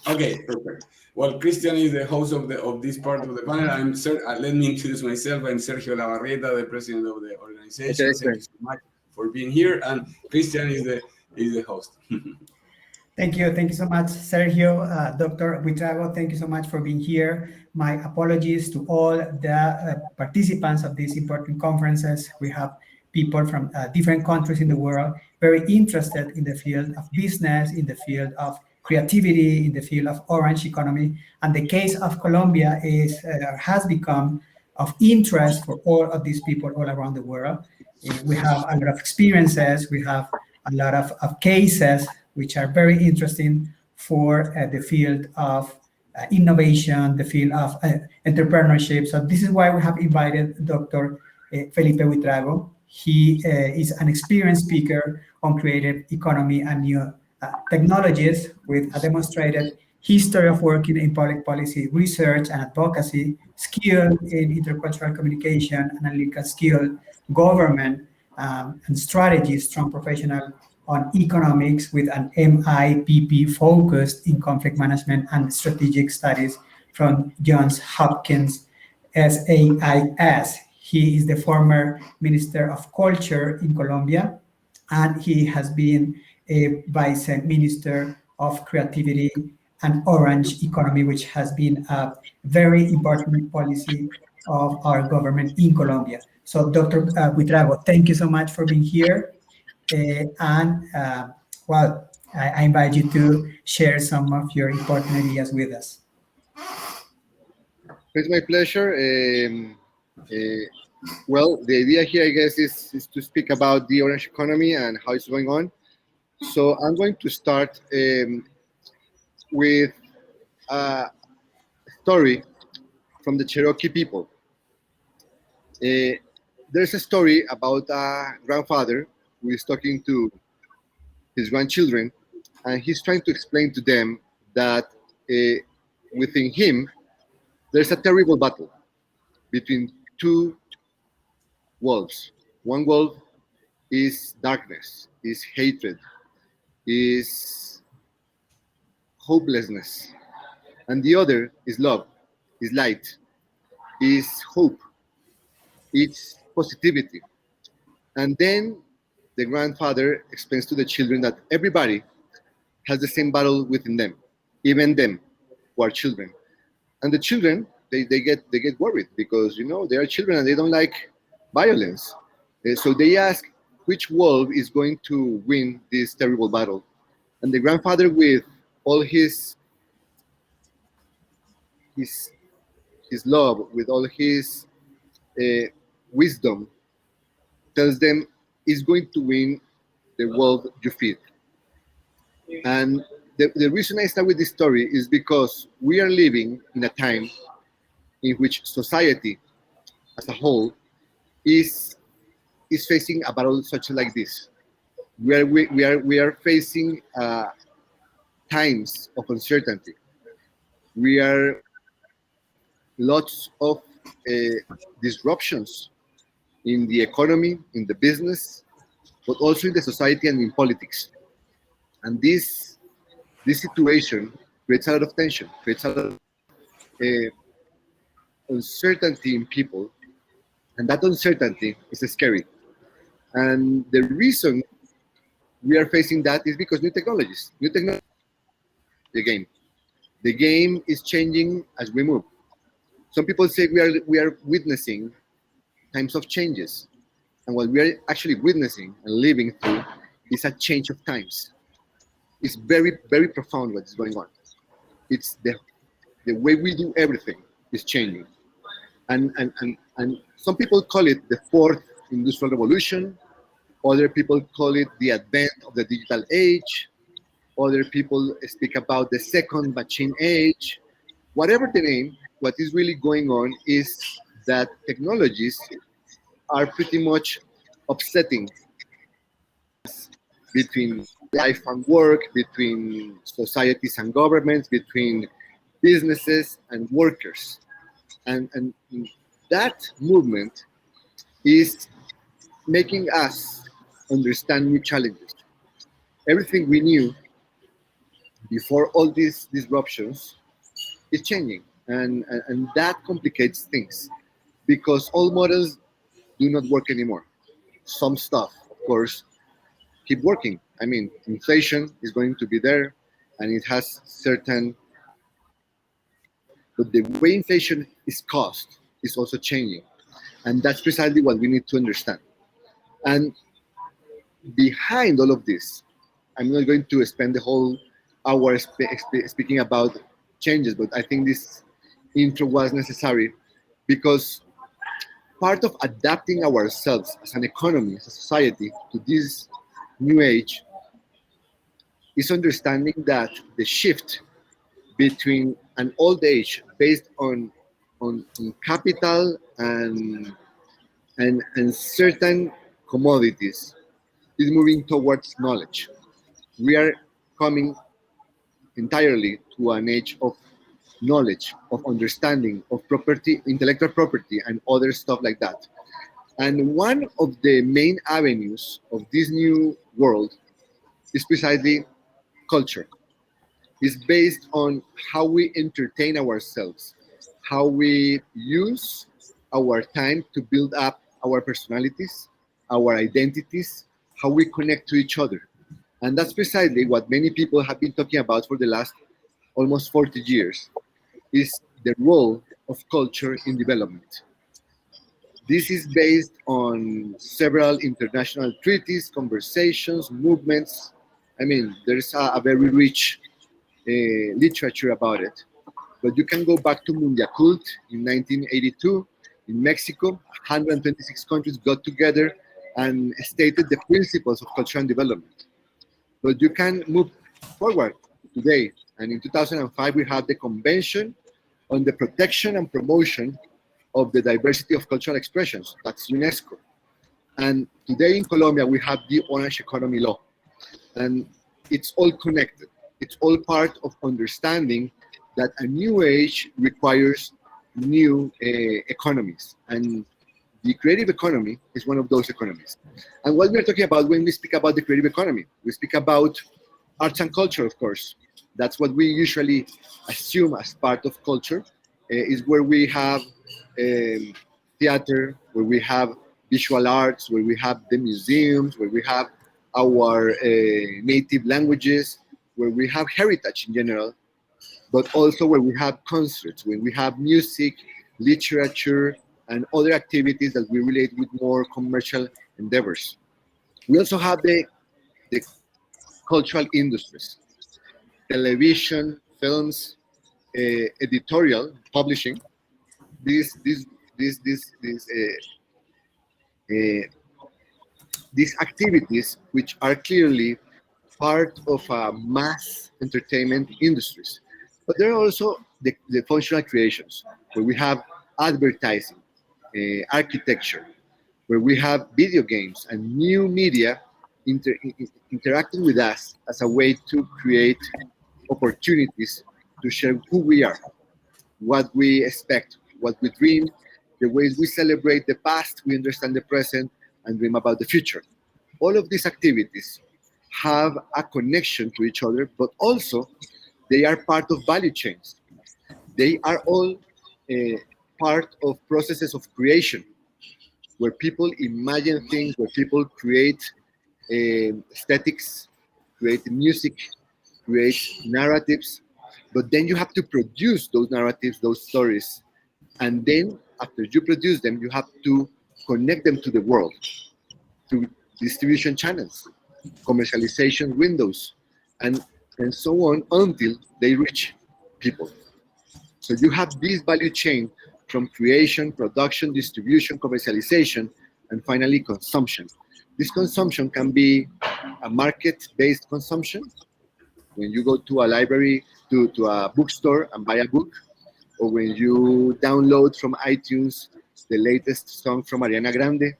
Okay, perfect. Well, Christian is the host of this part of the panel. Let me introduce myself. I'm Sergio Lavarrieta, the president of the organization. Okay, Thank you so much for being here. And Christian is the host. Thank you so much, Sergio. Dr. Buitrago, thank you so much for being here. My apologies to all the participants of these important conferences. We have people from different countries in the world very interested in the field of business, in the field of creativity, in the field of orange economy. And the case of Colombia has become of interest for all of these people all around the world. We have a lot of experiences, we have a lot of cases which are very interesting for the field of innovation, the field of entrepreneurship. So this is why we have invited Dr. Felipe Buitrago. He is an experienced speaker on creative economy and new technologies with a demonstrated history of working in public policy research and advocacy, skill in intercultural communication, analytical skill, government, and strategy, strong professional on economics with an MIPP focused in conflict management and strategic studies from Johns Hopkins SAIS. He is the former Minister of Culture in Colombia, and he has been a Vice Minister of Creativity and Orange Economy, which has been a very important policy of our government in Colombia. So Dr. Buitrago, thank you so much for being here. I invite you to share some of your important ideas with us. It's my pleasure. Well, the idea here, I guess, is to speak about the orange economy and how it's going on. So I'm going to start with a story from the Cherokee people. There's a story about a grandfather who is talking to his grandchildren, and he's trying to explain to them that within him, there's a terrible battle between two wolves. One wolf is darkness, is hatred, is hopelessness, and the other is love, is light, is hope, it's positivity. And then the grandfather explains to the children that everybody has the same battle within them, even them who are children. And the children, they get worried because they are children and they don't like violence. So they ask which wolf is going to win this terrible battle. And the grandfather, with all his love, with all his wisdom, tells them is going to win the wolf you feed. And the reason I start with this story is because we are living in a time in which society as a whole is facing a battle such like this. We are facing times of uncertainty. We are lots of disruptions in the economy, in the business, but also in the society and in politics. And this situation creates a lot of tension, creates a lot of uncertainty in people, and that uncertainty is scary. And the reason we are facing that is because new technology, the game is changing as we move. Some people say we are witnessing times of changes, and what we are actually witnessing and living through is a change of times. It's very, very profound what is going on. It's the way we do everything is changing. And some people call it the fourth industrial revolution. Other people call it the advent of the digital age. Other people speak about the second machine age. Whatever the name, what is really going on is that technologies are pretty much upsetting between life and work, between societies and governments, between businesses and workers. And that movement is making us understand new challenges. Everything we knew before all these disruptions is changing, and that complicates things because all models do not work anymore. Some stuff, of course, keep working. I mean, inflation is going to be there, and it has certain, but the way inflation is caused is also changing, and that's precisely what we need to understand. And behind all of this, I'm not going to spend the whole hour speaking about changes, but I think this intro was necessary because part of adapting ourselves as an economy, as a society, to this new age is understanding that the shift between an old age based on capital and certain commodities is moving towards knowledge. We are coming entirely to an age of knowledge, of understanding, of property, intellectual property, and other stuff like that. And one of the main avenues of this new world is precisely culture. It's based on how we entertain ourselves, how we use our time to build up our personalities, our identities, how we connect to each other. And that's precisely what many people have been talking about for the last almost 40 years, is the role of culture in development. This is based on several international treaties, conversations, movements. I mean, there's a very rich literature about it. But you can go back to Mundiacult in 1982 in Mexico. 126 countries got together and stated the principles of cultural development. But you can move forward today. And in 2005, we had the Convention on the Protection and Promotion of the Diversity of Cultural Expressions. That's UNESCO. And today in Colombia, we have the Orange Economy Law. And it's all connected. It's all part of understanding that a new age requires new economies. And the creative economy is one of those economies. And what we're talking about when we speak about the creative economy, we speak about arts and culture, of course. That's what we usually assume as part of culture, is where we have theater, where we have visual arts, where we have the museums, where we have our native languages, where we have heritage in general, but also where we have concerts, when we have music, literature, and other activities that we relate with more commercial endeavors. We also have the cultural industries, television, films, editorial, publishing. These activities, which are clearly part of mass entertainment industries. But there are also the functional creations, where we have advertising, architecture, where we have video games and new media interacting with us as a way to create opportunities to share who we are, what we expect, what we dream, the ways we celebrate the past, we understand the present, and dream about the future. All of these activities have a connection to each other, but also they are part of value chains. They are all part of processes of creation, where people imagine things, where people create aesthetics, create music, create narratives, but then you have to produce those narratives, those stories, and then after you produce them, you have to connect them to the world through distribution channels, commercialization windows, and so on until they reach people. So you have this value chain from creation, production, distribution, commercialization, and finally consumption. This consumption can be a market-based consumption, when you go to a library, to a bookstore and buy a book, or when you download from iTunes the latest song from Ariana Grande,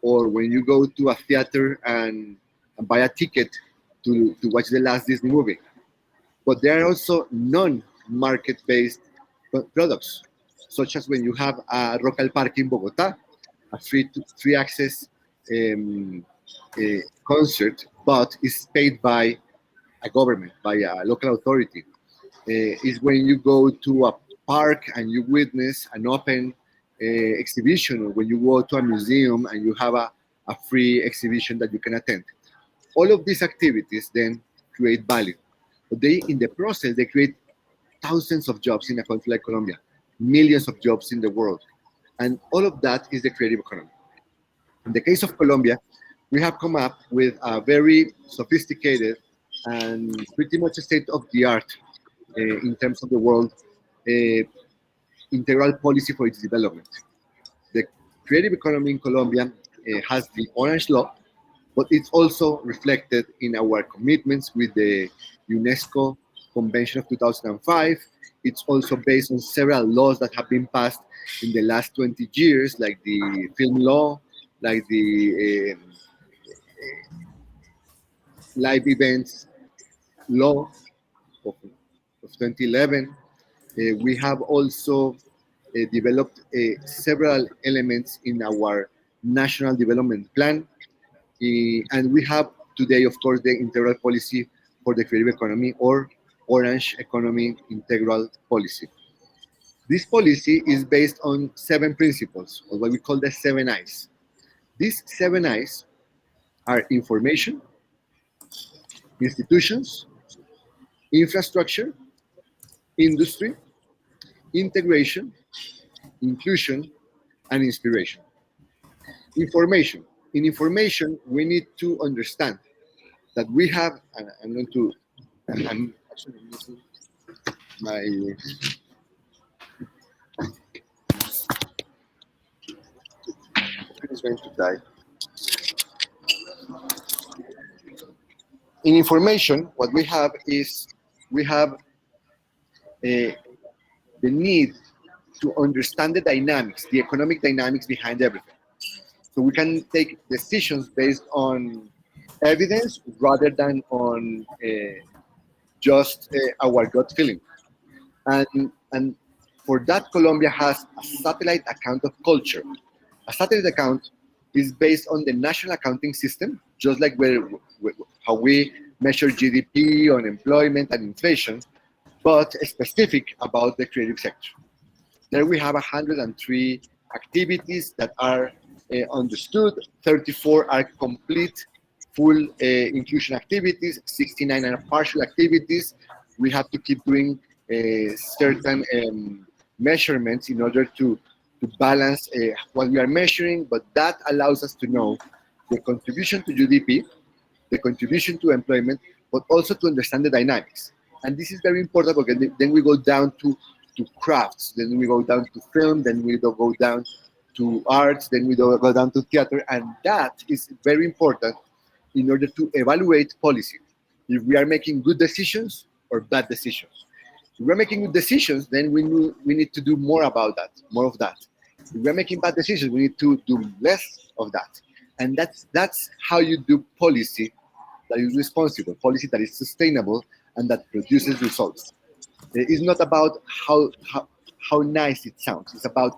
or when you go to a theater and buy a ticket to watch the last Disney movie. But there are also non-market-based products, such as when you have a Rock al Parque in Bogota, a free access concert, but is paid by a government, by a local authority. Is when you go to a park and you witness an open exhibition, or when you go to a museum and you have a free exhibition that you can attend. All of these activities then create value. But they, in the process, they create thousands of jobs in a country like Colombia, millions of jobs in the world. And all of that is the creative economy. In the case of Colombia, we have come up with a very sophisticated and pretty much state-of-the-art in terms of the world integral policy for its development. The creative economy in Colombia has the Orange Law, but it's also reflected in our commitments with the UNESCO Convention of 2005. It's also based on several laws that have been passed in the last 20 years, like the film law, like the live events law of 2011. We have also developed several elements in our national development plan. And we have today, of course, the integral policy for the creative economy, or Orange Economy Integral Policy. This policy is based on 7 principles, or what we call the 7 I's. These 7 I's are information, institutions, infrastructure, industry, integration, inclusion, and inspiration. Information. In information, we need to understand that we have, and I'm actually missing my, is going to die. In information, what we have is, we have the need to understand the dynamics, the economic dynamics behind everything. So we can take decisions based on evidence rather than on just our gut feeling. And for that, Colombia has a satellite account of culture. A satellite account is based on the national accounting system, just like how we measure GDP, unemployment, and inflation, but specific about the creative sector. There we have 103 activities that are understood. 34 are complete, full inclusion activities. 69 are partial activities. We have to keep doing certain measurements in order to balance what we are measuring, but that allows us to know the contribution to GDP, the contribution to employment, but also to understand the dynamics. And this is very important because then we go down to crafts, then we go down to film, then we go down to arts, then we go down to theater, and that is very important in order to evaluate policy. If we are making good decisions or bad decisions. If we're making good decisions, then we need to do more about that, more of that. If we're making bad decisions, we need to do less of that. And that's how you do policy that is responsible, policy that is sustainable and that produces results. It's not about how nice it sounds. It's about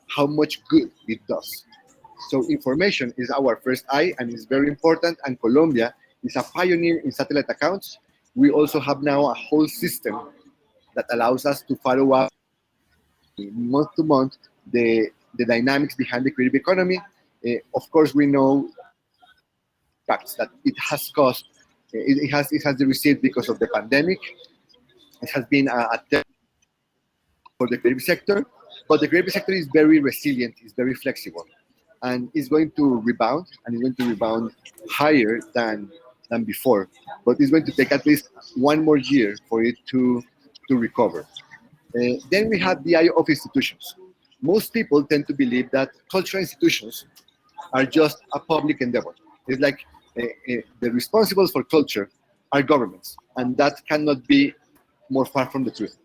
how much good it does. So information is our first I, and it's very important. And Colombia is a pioneer in satellite accounts. We also have now a whole system that allows us to follow up month to month the dynamics behind the creative economy. Of course, we know facts that it has cost. It has received because of the pandemic. It has been a for the creative sector, but the creative sector is very resilient, it's very flexible, and it's going to rebound, and it's going to rebound higher than before. But it's going to take at least 1 more year for it to recover. Then we have the eye of institutions. Most people tend to believe that cultural institutions are just a public endeavor. It's like the responsibles for culture are governments, and that cannot be more far from the truth.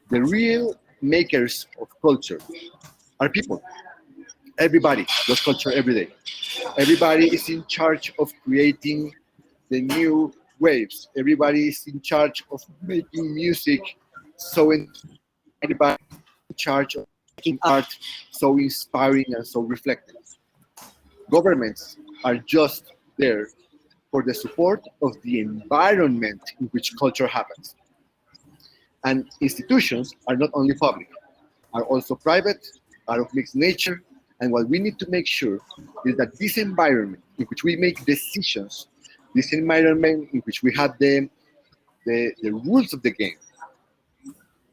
The real makers of culture are people. Everybody does culture every day. Everybody is in charge of creating the new waves. Everybody is in charge of making music, so everybody is in charge of making art so inspiring and so reflective. Governments are just there for the support of the environment in which culture happens. And institutions are not only public, are also private, are of mixed nature. And what we need to make sure is that this environment in which we make decisions, this environment in which we have the rules of the game,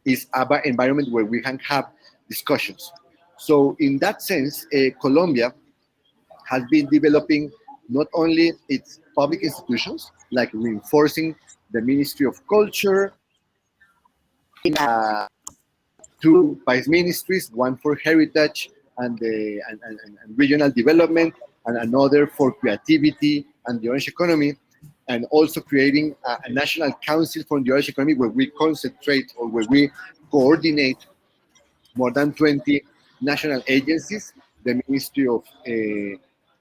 is an environment where we can have discussions. So in that sense, Colombia has been developing not only its public institutions, like reinforcing the Ministry of Culture, two vice ministries, one for heritage and regional development, and another for creativity and the orange economy, and also creating a national council for the orange economy where we concentrate or where we coordinate more than 20 national agencies, the Ministry of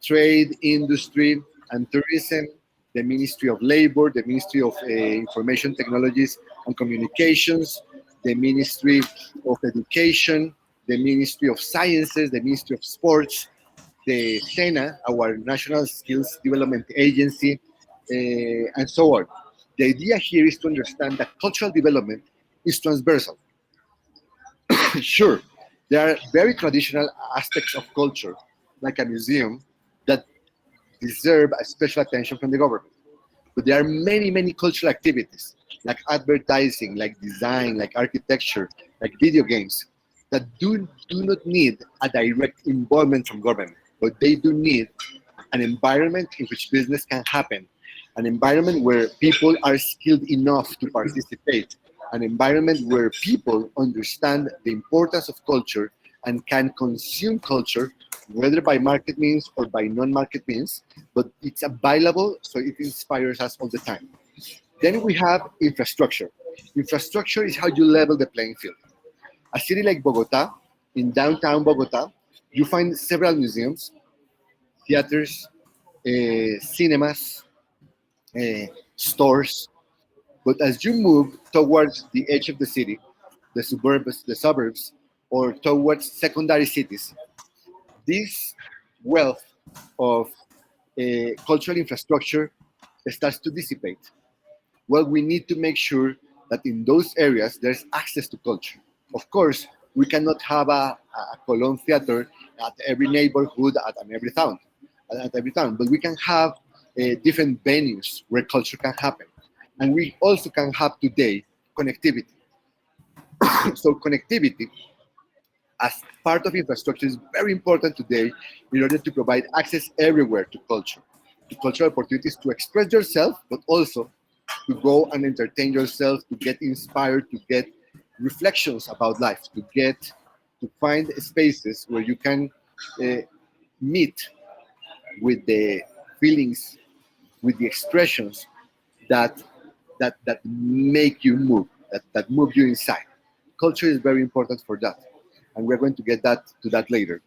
Trade, Industry and Tourism, the Ministry of Labor, the Ministry of Information Technologies and Communications, the Ministry of Education, the Ministry of Sciences, the Ministry of Sports, the SENA, our National Skills Development Agency, and so on. The idea here is to understand that cultural development is transversal. Sure, there are very traditional aspects of culture, like a museum, that deserve a special attention from the government. But there are many, many cultural activities, like advertising, like design, like architecture, like video games, that do not need a direct involvement from government, but they do need an environment in which business can happen, an environment where people are skilled enough to participate, an environment where people understand the importance of culture and can consume culture, whether by market means or by non-market means, but it's available, so it inspires us all the time. Then we have infrastructure. Infrastructure is how you level the playing field. A city like Bogota, in downtown Bogota, you find several museums, theaters, cinemas, stores. But as you move towards the edge of the city, the suburbs, or towards secondary cities, this wealth of cultural infrastructure starts to dissipate. Well, we need to make sure that in those areas there's access to culture. Of course, we cannot have a Colón theater at every neighborhood, at every town, but we can have different venues where culture can happen. And we also can have today connectivity. So connectivity as part of infrastructure is very important today in order to provide access everywhere to culture, to cultural opportunities to express yourself, but also to go and entertain yourself, to get inspired, to get reflections about life, to find spaces where you can meet with the feelings, with the expressions that make you move, that move you inside. Culture is very important for that, and we're going to get to that later.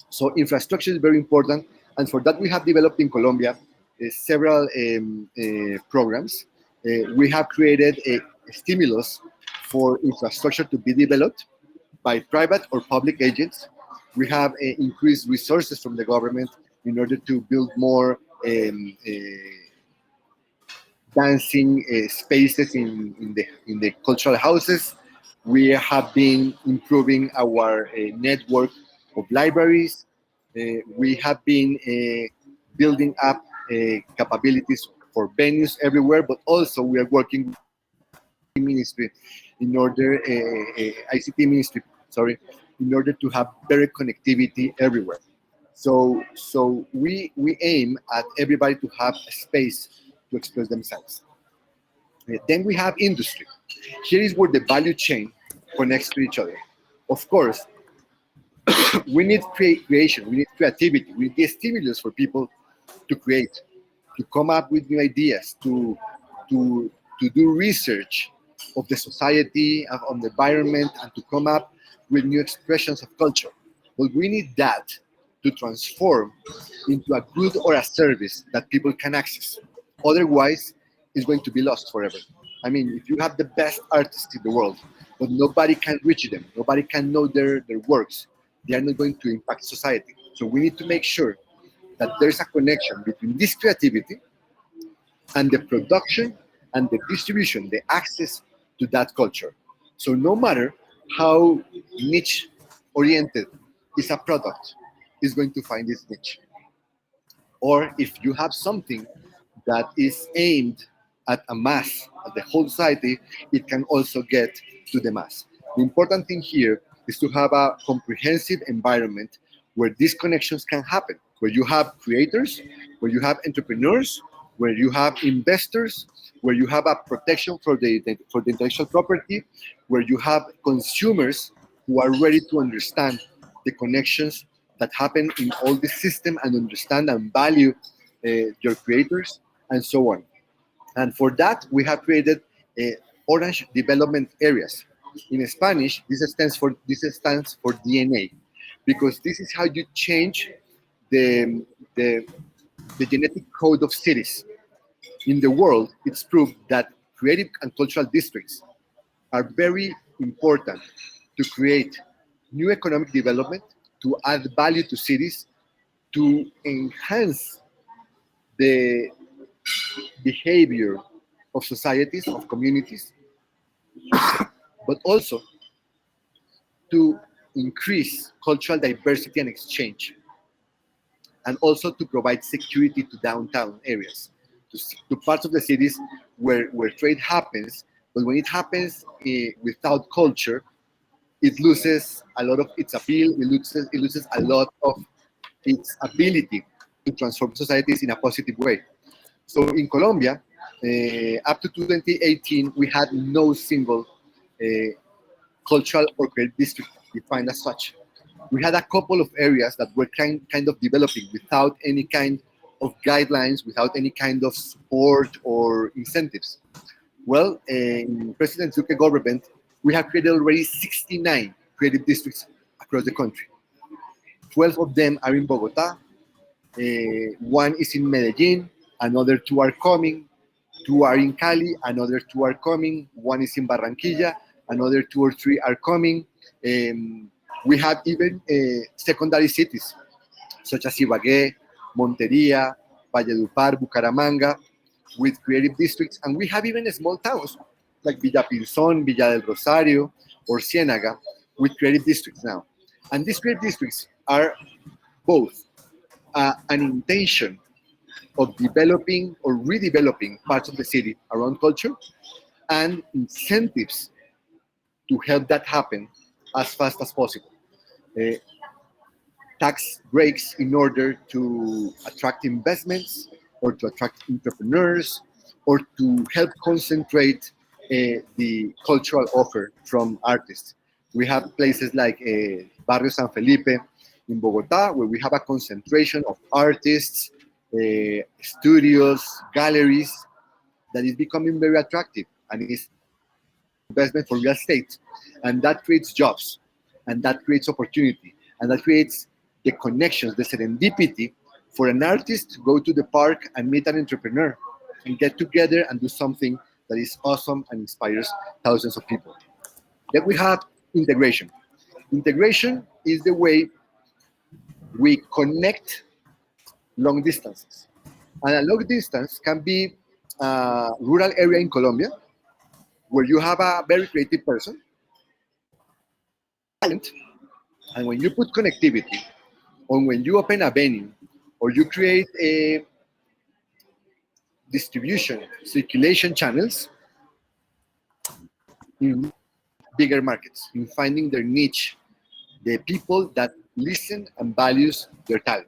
So infrastructure is very important, and for that we have developed in Colombia several programs. We have created a stimulus for infrastructure to be developed by private or public agents. We have increased resources from the government in order to build more dancing spaces in the cultural houses. We have been improving our network of libraries. We have been building up capabilities for venues everywhere, but also we are working with the ministry in order, ICT ministry, sorry, in order to have better connectivity everywhere. So we aim at everybody to have a space to express themselves. Then we have industry. Here is where the value chain connects to each other. Of course, we need creation, we need creativity, we need the stimulus for people to create, to come up with new ideas, to do research of the society, of the environment, and to come up with new expressions of culture. But we need that to transform into a good or a service that people can access. Otherwise, it's going to be lost forever. I mean, if you have the best artists in the world, but nobody can reach them, nobody can know their works, they are not going to impact society. So we need to make sure that there's a connection between this creativity and the production and the distribution, the access to that culture. So no matter how niche oriented is a product, is going to find its niche. Or if you have something that is aimed at a mass, at the whole society, it can also get to the mass. The important thing here is to have a comprehensive environment where these connections can happen, where you have creators, where you have entrepreneurs, where you have investors, where you have a protection for the intellectual property, where you have consumers who are ready to understand the connections that happen in all this system and understand and value your creators and so on. And for that, we have created orange development areas. In Spanish, this stands for DNA, because this is how you change the, the, the genetic code of cities. In the world, it's proved that creative and cultural districts are very important to create new economic development, to add value to cities, to enhance the behavior of societies, of communities, but also to increase cultural diversity and exchange, and also to provide security to downtown areas, to parts of the cities where trade happens, but when it happens without culture, it loses a lot of its appeal, it loses a lot of its ability to transform societies in a positive way. So in Colombia, up to 2018, we had no single cultural or creative district defined as such. We had a couple of areas that were kind of developing without any kind of guidelines, without any kind of support or incentives. Well, in President Duque government, we have created already 69 creative districts across the country. 12 of them are in Bogota, one is in Medellin, another two are coming, two are in Cali, another two are coming, one is in Barranquilla, another two or three are coming. We have even secondary cities, such as Ibagué, Montería, Valledupar, Bucaramanga, with creative districts. And we have even small towns, like Villapinzón, Villa del Rosario, or Ciénaga, with creative districts now. And these creative districts are both an intention of developing or redeveloping parts of the city around culture, and incentives to help that happen as fast as possible. Tax breaks in order to attract investments or to attract entrepreneurs or to help concentrate the cultural offer from artists. We have places like Barrio San Felipe in Bogota, where we have a concentration of artists, studios, galleries, that is becoming very attractive, and is investment for real estate, and that creates jobs, and that creates opportunity, and that creates the connections, the serendipity for an artist to go to the park and meet an entrepreneur and get together and do something that is awesome and inspires thousands of people. Then we have integration. Integration is the way we connect long distances. And a long distance can be a rural area in Colombia where you have a very creative person, talent, and when you put connectivity, or when you open a venue, or you create a distribution, circulation channels in bigger markets, in finding their niche, the people that listen and values their talent.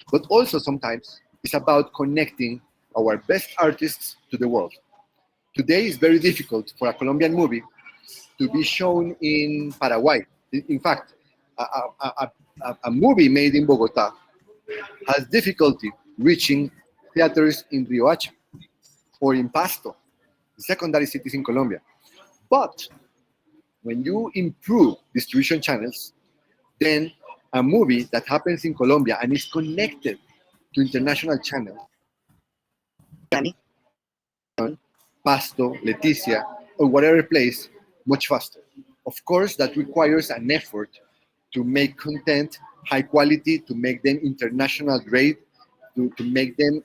But also sometimes it's about connecting our best artists to the world. Today it's very difficult for a Colombian movie to be shown in Paraguay. In fact, a movie made in Bogota has difficulty reaching theaters in Riohacha or in Pasto, secondary cities in Colombia. But when you improve distribution channels, then a movie that happens in Colombia and is connected to international channels, Pasto, Leticia, or whatever place, much faster. Of course, that requires an effort to make content high quality, to make them international grade, to make them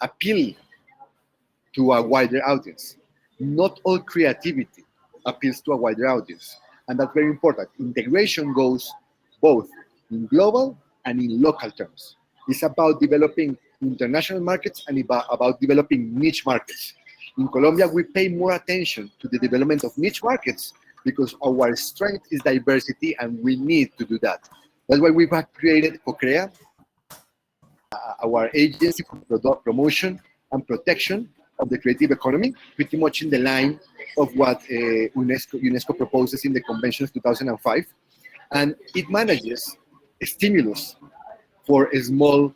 appeal to a wider audience. Not all creativity appeals to a wider audience, and that's very important. Integration goes both in global and in local terms. It's about developing international markets and about developing niche markets. In Colombia, we pay more attention to the development of niche markets because our strength is diversity and we need to do that. That's why we have created COCREA, our agency for promotion and protection of the creative economy, pretty much in the line of what UNESCO proposes in the Convention of 2005. And it manages a stimulus for small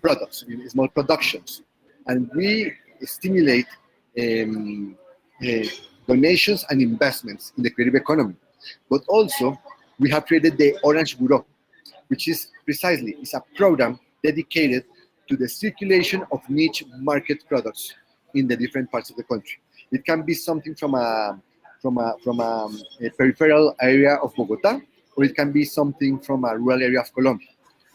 products, small productions. And we stimulate donations and investments in the creative economy. But also, we have created the Orange Bureau, which is precisely a program dedicated to the circulation of niche market products in the different parts of the country. It can be something from a peripheral area of Bogota, or it can be something from a rural area of Colombia.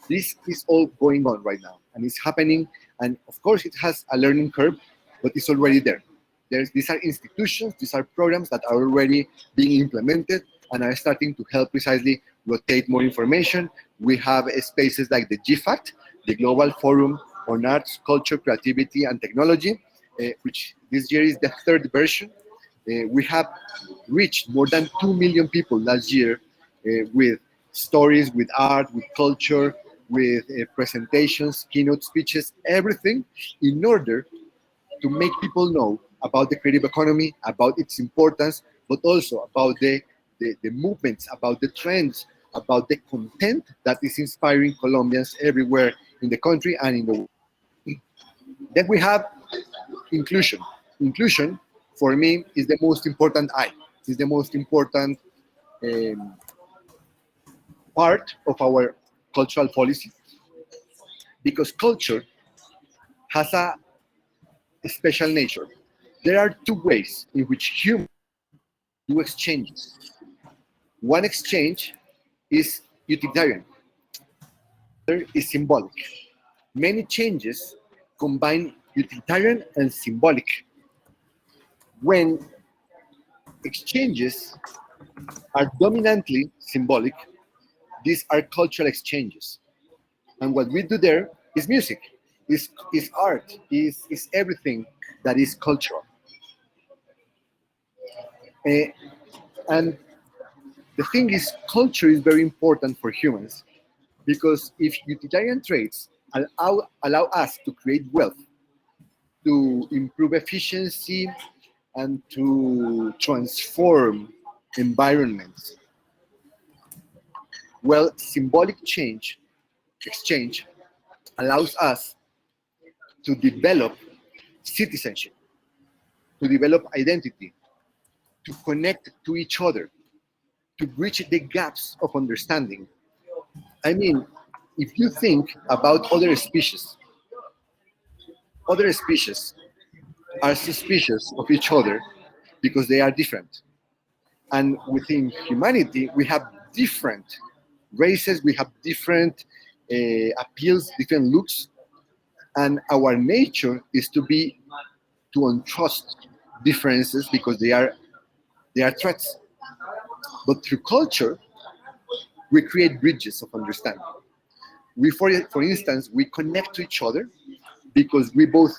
This is all going on right now, and it's happening. And of course, it has a learning curve, but it's already there. These are institutions, these are programs that are already being implemented and are starting to help precisely rotate more information. We have spaces like the GFACT, the Global Forum on Arts, Culture, Creativity, and Technology, which this year is the third version. We have reached more than 2 million people last year with stories, with art, with culture, with presentations, keynote speeches, everything in order to make people know about the creative economy, about its importance, but also about the movements, about the trends, about the content that is inspiring Colombians everywhere in the country and in the world. Then we have inclusion. Inclusion, for me, is the most important is the most important part of our cultural policy, because culture has a special nature. There are two ways in which humans do exchanges. One exchange is utilitarian, the other is symbolic. Many changes combine utilitarian and symbolic. When exchanges are dominantly symbolic, these are cultural exchanges. And what we do there is music, is art, is everything that is cultural. And the thing is, culture is very important for humans, because if utilitarian traits allow us to create wealth, to improve efficiency, and to transform environments, well, symbolic exchange allows us to develop citizenship, to develop identity, to connect to each other, to bridge the gaps of understanding. I mean, if you think about other species are suspicious of each other because they are different. And within humanity, we have different races, we have different appeals, different looks, and our nature is to untrust differences because they are threats. But through culture, we create bridges of understanding. For instance, we connect to each other because we both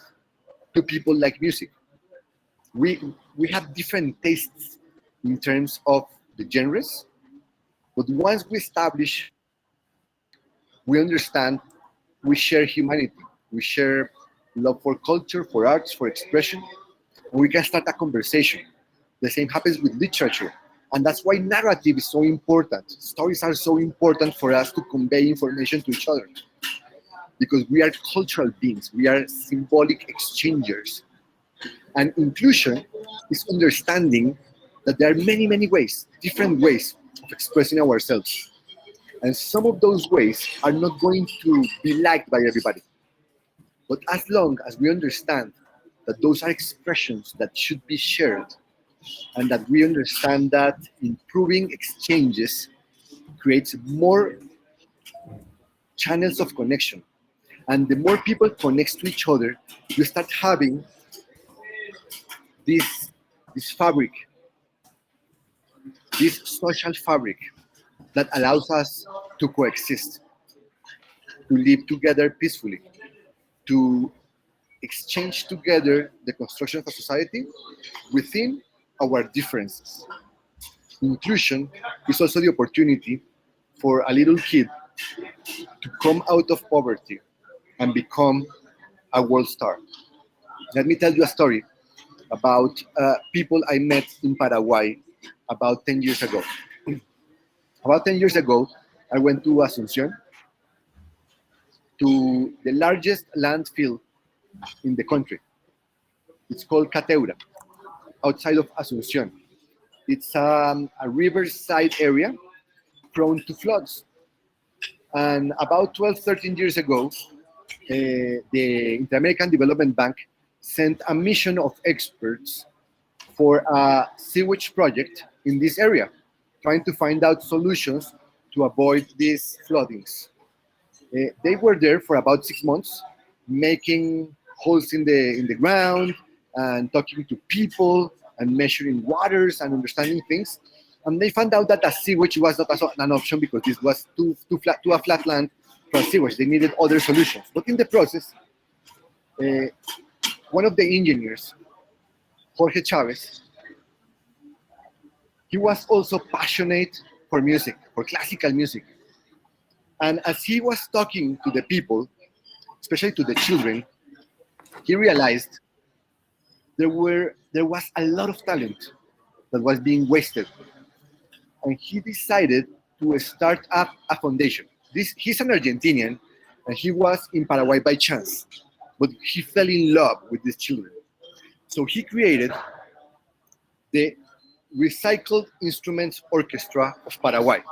two people like music. We have different tastes in terms of the genres, but once we establish, we understand, we share humanity, we share love for culture, for arts, for expression, and we can start a conversation. The same happens with literature. And that's why narrative is so important. Stories are so important for us to convey information to each other. Because we are cultural beings, we are symbolic exchangers. And inclusion is understanding that there are many, many ways, different ways of expressing ourselves. And some of those ways are not going to be liked by everybody. But as long as we understand that those are expressions that should be shared, and that we understand that improving exchanges creates more channels of connection. And the more people connect to each other, we start having this fabric, this social fabric that allows us to coexist, to live together peacefully, to exchange together the construction of a society within our differences. Inclusion is also the opportunity for a little kid to come out of poverty and become a world star. Let me tell you a story about people I met in Paraguay about 10 years ago. About 10 years ago, I went to Asunción, to the largest landfill in the country. It's called Cateura, outside of Asunción. It's a riverside area prone to floods. And about 12, 13 years ago, the Inter-American Development Bank sent a mission of experts for a sewage project in this area, trying to find out solutions to avoid these floodings. They were there for about 6 months, making holes in the ground and talking to people and measuring waters and understanding things. And they found out that a sewage was not an option because this was too a flat land for sewage. They needed other solutions. But in the process, one of the engineers, Jorge Chavez, he was also passionate for music, for classical music. And as he was talking to the people, especially to the children, he realized there was a lot of talent that was being wasted. And he decided to start up a foundation. He's an Argentinian, and he was in Paraguay by chance, but he fell in love with these children. So he created the Recycled Instruments Orchestra of Paraguay,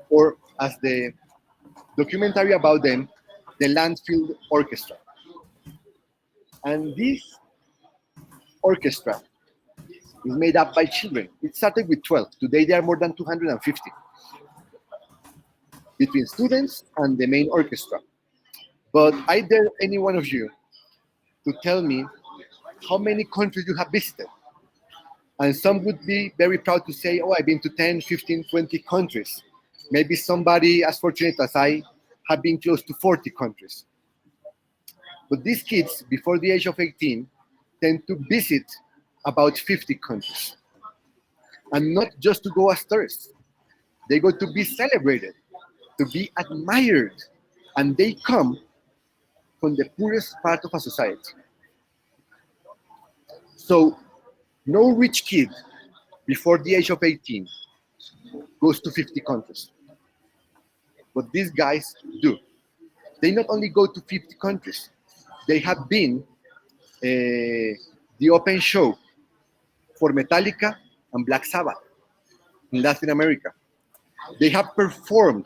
or as the documentary about them, the Landfill Orchestra. And this orchestra is made up by children. It started with 12. Today there are more than 250 between students and the main orchestra. But I dare any one of you to tell me how many countries you have visited. And some would be very proud to say, oh, I've been to 10, 15, 20 countries. Maybe somebody as fortunate as I have been close to 40 countries. But these kids, before the age of 18, tend to visit about 50 countries. And not just to go as tourists. They go to be celebrated, to be admired. And they come from the poorest part of a society. So no rich kid before the age of 18 goes to 50 countries. But these guys do. They not only go to 50 countries, they have been the open show for Metallica and Black Sabbath in Latin America. They have performed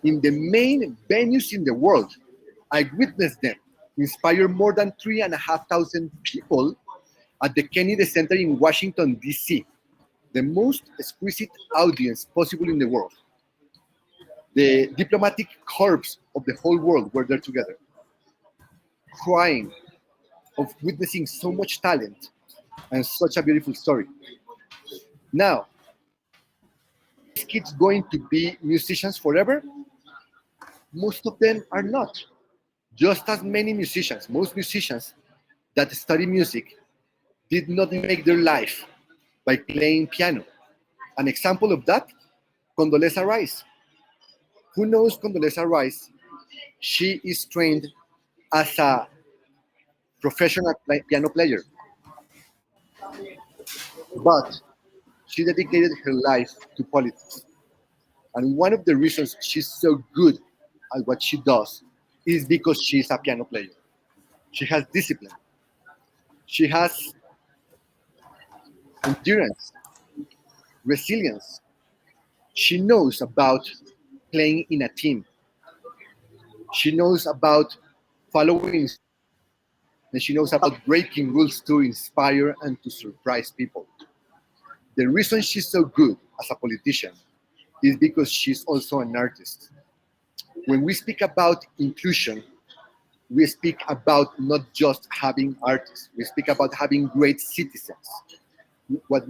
in the main venues in the world. I witnessed them inspire more than 3,500 people at the Kennedy Center in Washington, D.C., the most exquisite audience possible in the world. The diplomatic corps of the whole world were there together, crying of witnessing so much talent and such a beautiful story. Now, these kids going to be musicians forever? Most of them are not. Just as many musicians, most musicians that study music did not make their life by playing piano. An example of that, Condoleezza Rice. Who knows Condoleezza Rice? She is trained as a professional piano player. But she dedicated her life to politics. And one of the reasons she's so good at what she does is because she's a piano player. She has discipline. She has endurance, resilience. She knows about playing in a team. She knows about following, and she knows about breaking rules to inspire and to surprise people. The reason she's so good as a politician is because she's also an artist. When we speak about inclusion, we speak about not just having artists, we speak about having great citizens. What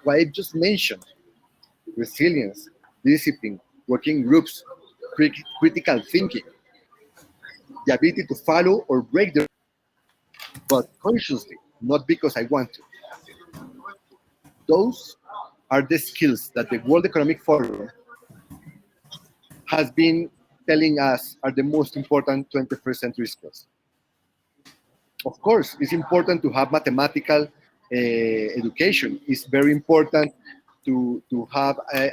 I just mentioned, resilience, discipline, working groups, critical thinking, the ability to follow or break the, but consciously, not because I want to. Those are the skills that the World Economic Forum has been telling us are the most important 21st century skills. Of course, it's important to have mathematical education. It's very important to have a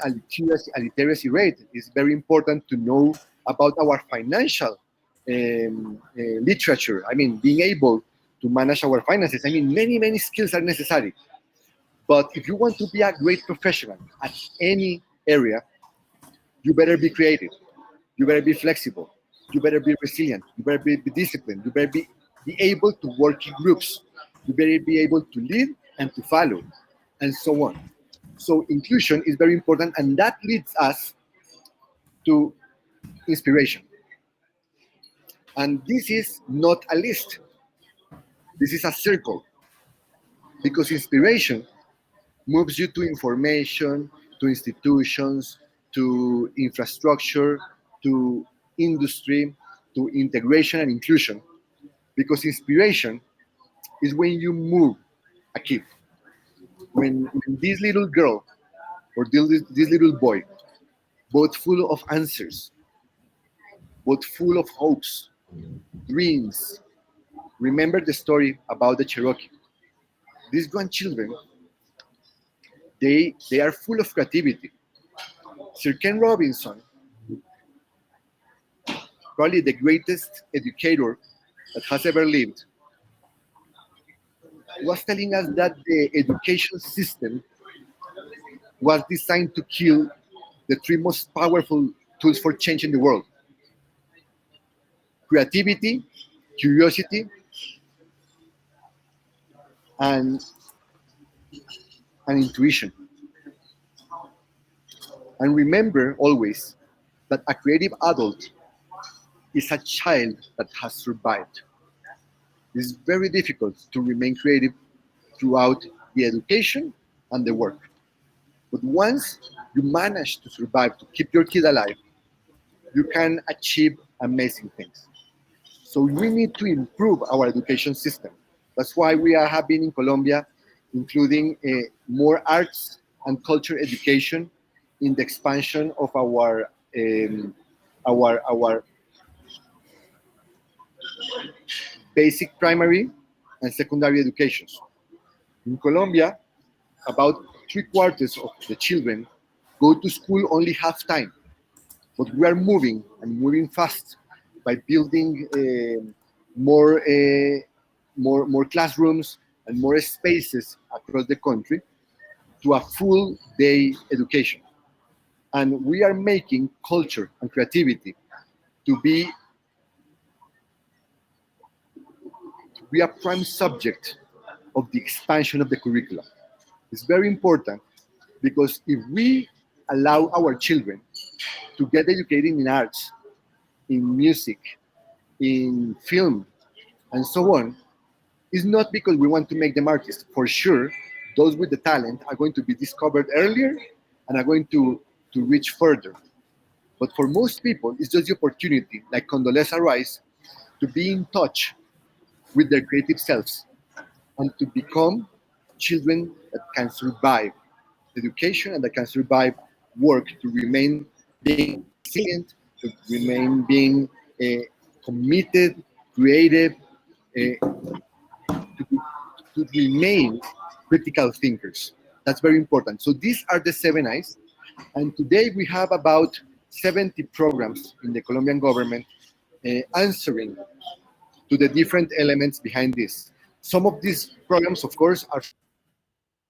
literacy rate. It's very important to know about our financial literature. I mean, being able to manage our finances. I mean, many skills are necessary. But if you want to be a great professional at any area, you better be creative. You better be flexible. You better be resilient. You better be disciplined. You better be able to work in groups. You better be able to lead and to follow, and so on. So inclusion is very important, and that leads us to inspiration. And this is not a list. This is a circle. Because inspiration moves you to information, to institutions, to infrastructure, to industry, to integration and inclusion. Because inspiration is when you move a kid. When this little girl or this little boy, both full of answers, both full of hopes, dreams. Remember the story about the Cherokee. These grandchildren, they are full of creativity. Sir Ken Robinson, probably the greatest educator that has ever lived, was telling us that the education system was designed to kill the three most powerful tools for change in the world: creativity, curiosity, and intuition. And remember always that a creative adult is a child that has survived. It's very difficult to remain creative throughout the education and the work. But once you manage to survive, to keep your kid alive, you can achieve amazing things. So we need to improve our education system. That's why we are having in Colombia, including more arts and culture education in the expansion of our basic primary and secondary educations. In Colombia, about 3/4 of the children go to school only half time, but we are moving and moving fast by building more classrooms and more spaces across the country to a full day education. And we are making culture and creativity to be a prime subject of the expansion of the curriculum. It's very important because if we allow our children to get educated in arts, in music, in film, and so on, it's not because we want to make them artists. For sure, those with the talent are going to be discovered earlier and are going to reach further. But for most people, it's just the opportunity, like Condoleezza Rice, to be in touch with their creative selves and to become children that can survive education and that can survive work, to remain being resilient, to remain being committed, creative, to remain critical thinkers. That's very important. So these are the 7 I's. And today we have about 70 programs in the Colombian government answering to the different elements behind this. Some of these programs, of course, are from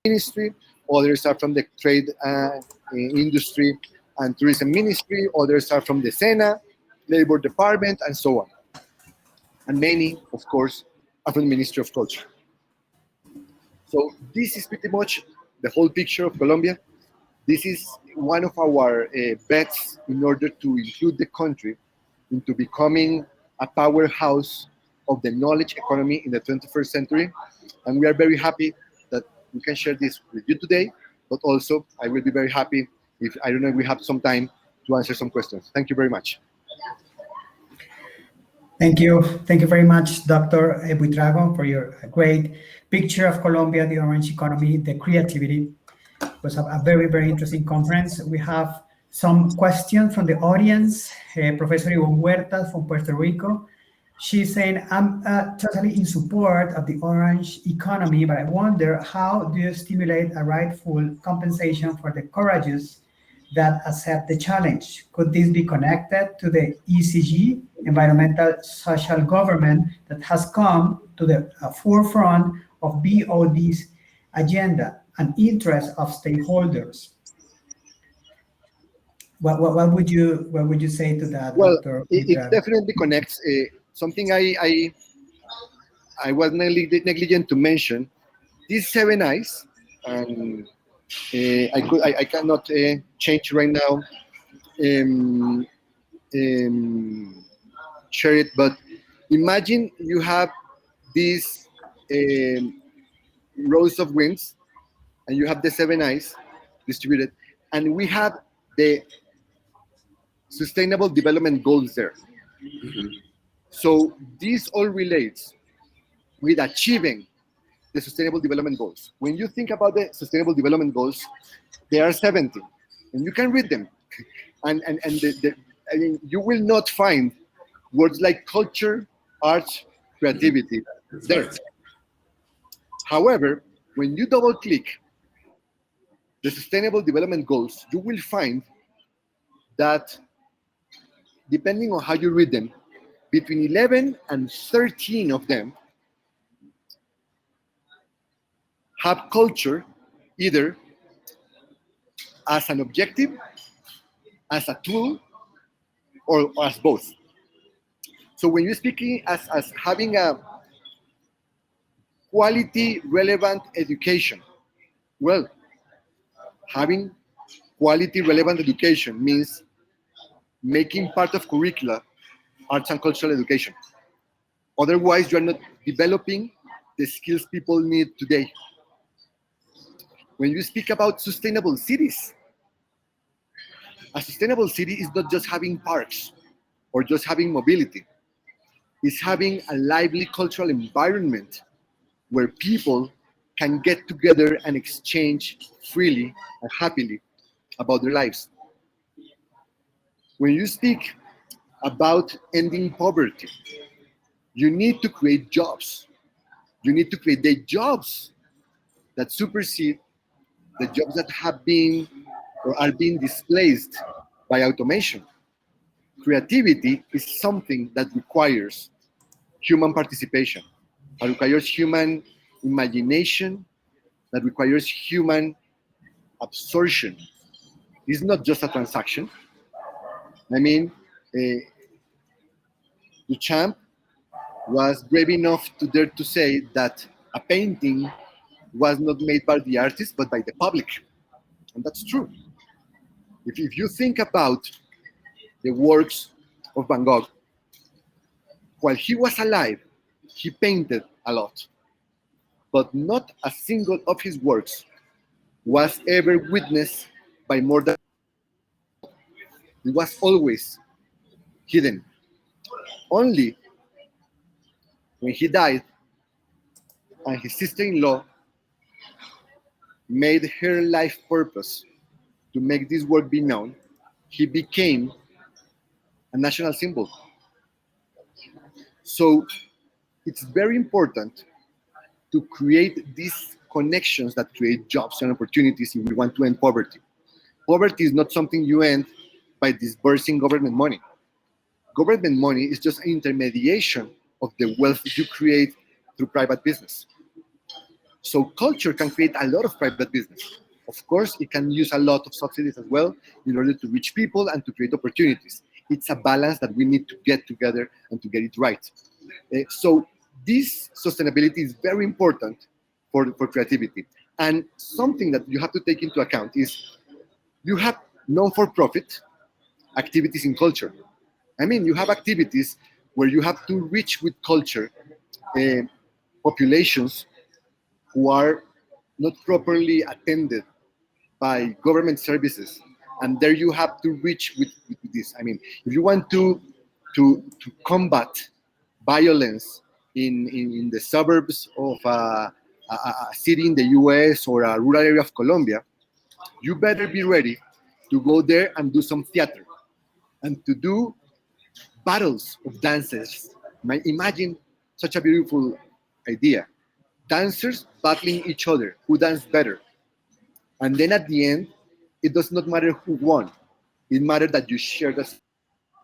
the ministry, others are from the trade industry and tourism ministry, others are from the SENA, labor department, and so on. And many, of course, are from the Ministry of Culture. So this is pretty much the whole picture of Colombia. This is one of our bets in order to include the country into becoming a powerhouse of the knowledge economy in the 21st century. And we are very happy that we can share this with you today, but also I will be very happy if, I don't know, if we have some time to answer some questions. Thank you very much. Thank you. Thank you very much, Dr. Buitrago, for your great picture of Colombia, the orange economy, the creativity. It was a very, very interesting conference. We have some questions from the audience. Professor Ivonne Huertas from Puerto Rico. She's saying, I'm totally in support of the orange economy, but I wonder, how do you stimulate a rightful compensation for the courageous that accept the challenge? Could this be connected to the ESG, environmental social government, that has come to the forefront of BOD's agenda and interest of stakeholders? What would you say to that, well, Dr. It definitely connects. Something I was negligent to mention. These 7 eyes, and I cannot change right now. Share it, but imagine you have these rows of wings, and you have the 7 eyes distributed, and we have the Sustainable Development Goals there. Mm-hmm. So this all relates with achieving the Sustainable Development Goals. When you think about the Sustainable Development Goals, there are 70, and you can read them, and I mean, you will not find words like culture, art, creativity there. However, when you double-click the Sustainable Development Goals, you will find that, depending on how you read them, between 11 and 13 of them have culture either as an objective, as a tool, or as both. So when you're speaking as having a quality relevant education, well, having quality relevant education means making part of curricula arts and cultural education. Otherwise, you're not developing the skills people need today. When you speak about sustainable cities, a sustainable city is not just having parks or just having mobility. It's having a lively cultural environment where people can get together and exchange freely and happily about their lives. When you speak about ending poverty, you need to create jobs. You need to create the jobs that supersede the jobs that have been or are being displaced by automation. Creativity is something that requires human participation, that requires human imagination, that requires human absorption. It's not just a transaction. I mean, Duchamp was brave enough to dare to say that a painting was not made by the artist, but by the public. And that's true. If you think about the works of Van Gogh, while he was alive, he painted a lot. But not a single of his works was ever witnessed by more than. It was always hidden. Only when he died and his sister-in-law made her life purpose to make this work be known, he became a national symbol. So it's very important to create these connections that create jobs and opportunities if we want to end poverty. Poverty is not something you end by disbursing government money. Government money is just an intermediation of the wealth you create through private business. So culture can create a lot of private business. Of course, it can use a lot of subsidies as well in order to reach people and to create opportunities. It's a balance that we need to get together and to get it right. So this sustainability is very important for creativity. And something that you have to take into account is you have non-for-profit activities in culture. I mean, you have activities where you have to reach with culture populations who are not properly attended by government services, and there you have to reach with this. I mean, if you want to combat violence in the suburbs of a city in the US or a rural area of Colombia, you better be ready to go there and do some theater and to do battles of dancers. Imagine such a beautiful idea. Dancers battling each other, who dance better. And then at the end, it does not matter who won. It matters that you share the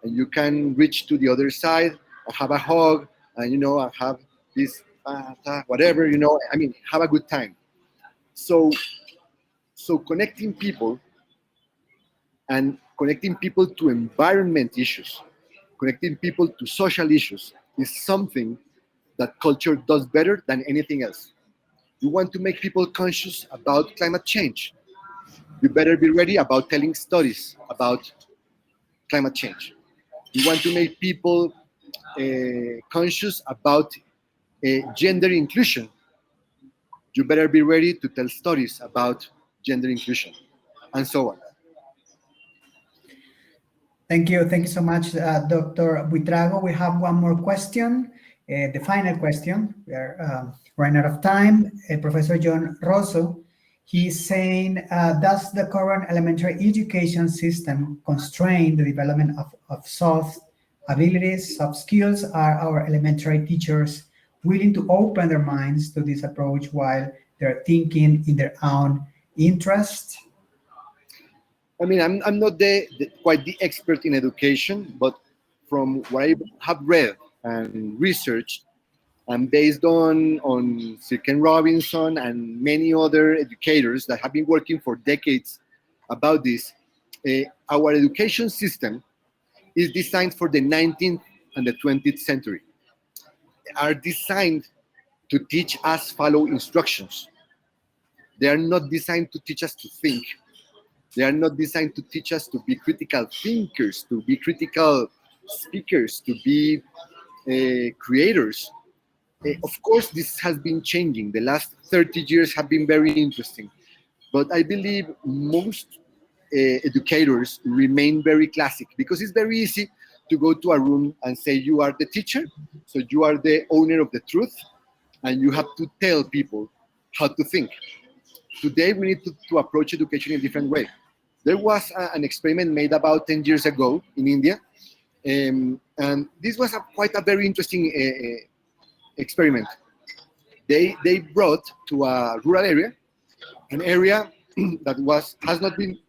and you can reach to the other side and have a hug and and have this whatever, I mean, have a good time. So connecting people and connecting people to environment issues, connecting people to social issues is something that culture does better than anything else. You want to make people conscious about climate change. You better be ready about telling stories about climate change. You want to make people conscious about gender inclusion. You better be ready to tell stories about gender inclusion, and so on. Thank you. Thank you so much, Dr. Buitrago. We have one more question, the final question. We are running out of time. Professor John Rosso, he's saying, does the current elementary education system constrain the development of soft abilities, soft skills? Are our elementary teachers willing to open their minds to this approach while they're thinking in their own interest? I mean, I'm not quite the expert in education, but from what I have read and researched, and based on Sir Ken Robinson and many other educators that have been working for decades about this, our education system is designed for the 19th and the 20th century. Are designed to teach us follow instructions. They are not designed to teach us to think. They are not designed to teach us to be critical thinkers, to be critical speakers, to be creators. Of course, this has been changing. The last 30 years have been very interesting. But I believe most educators remain very classic because it's very easy to go to a room and say you are the teacher, so you are the owner of the truth, and you have to tell people how to think. Today, we need to approach education in a different way. There was an experiment made about 10 years ago in India, and this was quite a very interesting experiment. They brought to a rural area, an area that has not been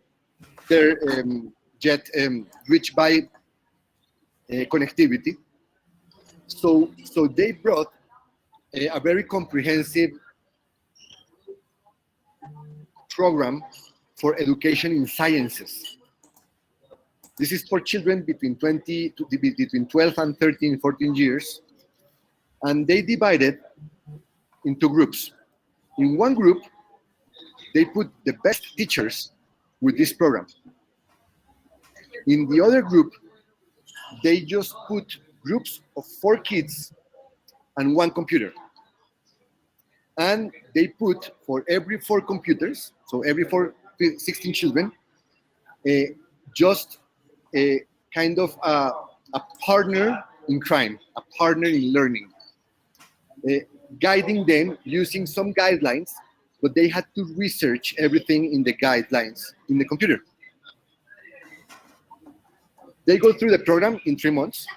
there yet reached by connectivity. So they brought a very comprehensive program for education in sciences. This is for children between 12 and 13, 14 years. And they divided into groups. In one group, they put the best teachers with this program. In the other group, they just put groups of 4 kids and 1 computer. And they put for every 4 computers, so every 16 children, just a kind of a partner in crime, a partner in learning, guiding them using some guidelines, but they had to research everything in the guidelines in the computer. They go through the program in 3 months,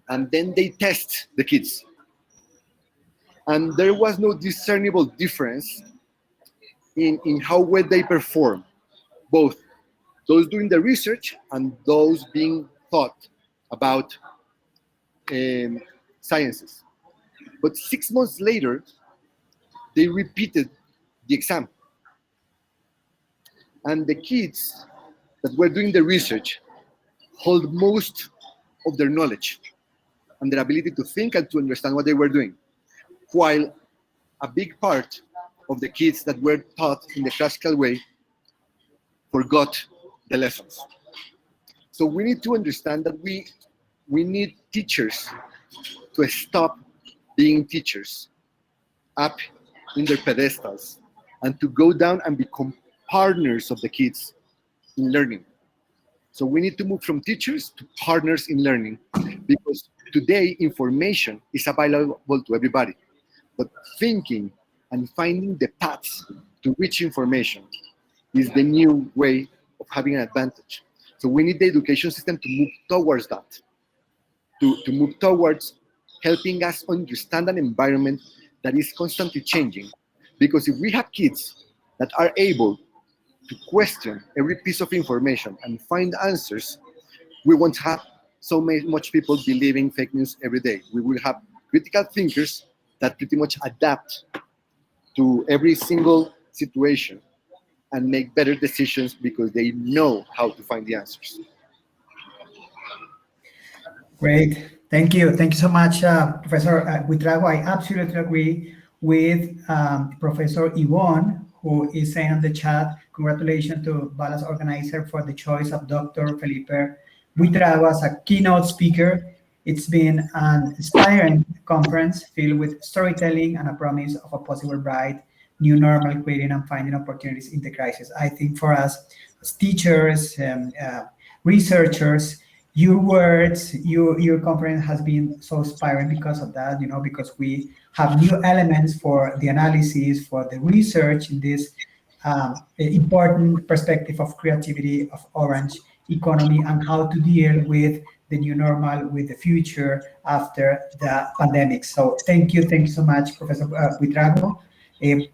and then they test the kids. And there was no discernible difference in how well they perform, both those doing the research and those being taught about sciences. But 6 months later, they repeated the exam. And the kids that were doing the research hold most of their knowledge and their ability to think and to understand what they were doing, while a big part of the kids that were taught in the classical way forgot the lessons. So we need to understand that we we need teachers to stop being teachers up in their pedestals and to go down and become partners of the kids in learning. So we need to move from teachers to partners in learning, because today information is available to everybody. But thinking and finding the paths to reach information is the new way of having an advantage. So we need the education system to move towards that, to move towards helping us understand an environment that is constantly changing. Because if we have kids that are able to question every piece of information and find answers, we won't have so much people believing fake news every day. We will have critical thinkers that pretty much adapt to every single situation and make better decisions because they know how to find the answers. Great. Thank you. Thank you so much, Professor Buitrago. I absolutely agree with Professor Yvonne, who is saying in the chat, congratulations to BALAS organizer for the choice of Dr. Felipe Buitrago as a keynote speaker. It's been an inspiring conference filled with storytelling and a promise of a possible bright new normal, creating and finding opportunities in the crisis. I think for us as teachers, researchers, your words, your conference has been so inspiring because of that, because we have new elements for the analysis, for the research in this important perspective of creativity, of orange economy, and how to deal with the new normal, with the future after the pandemic. So thank you so much, Professor Buitrago,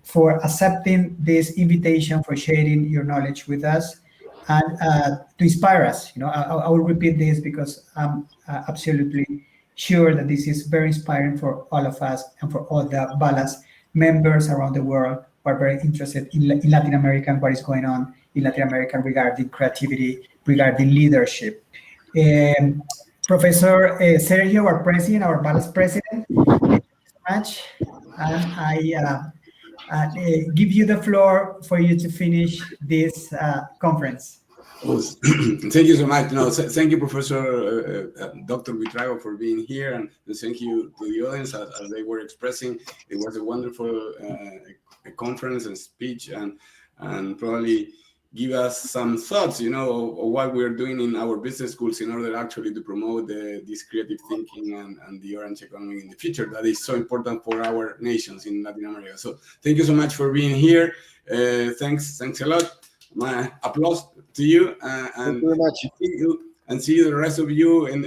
for accepting this invitation, for sharing your knowledge with us, and to inspire us. I will repeat this because I'm absolutely sure that this is very inspiring for all of us and for all the BALAS members around the world who are very interested in Latin America and what is going on in Latin America regarding creativity, regarding leadership. Professor Sergio, our president, our BALAS president, thank you so much. And I give you the floor for you to finish this conference. Well, thank you so much. Thank you, Professor Dr. Buitrago, for being here, and thank you to the audience as they were expressing. It was a wonderful conference and speech, and probably give us some thoughts, of what we're doing in our business schools in order actually to promote this creative thinking and the orange economy in the future that is so important for our nations in Latin America. So thank you so much for being here. Thanks a lot. My applause to you, and thank you very much. See the rest of you in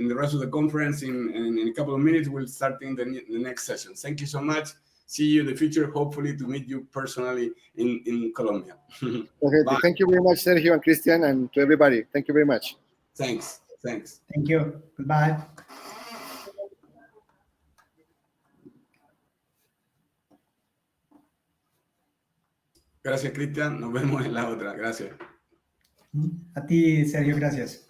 the rest of the conference in a couple of minutes. We'll start in the next session. Thank you so much. See you in the future, hopefully to meet you personally in Colombia. Okay, thank you very much, Sergio and Christian, and to everybody. Thank you very much. Thanks. Thank you. Goodbye. Gracias, Cristian. Nos vemos en la otra. Gracias. A ti, Sergio, gracias.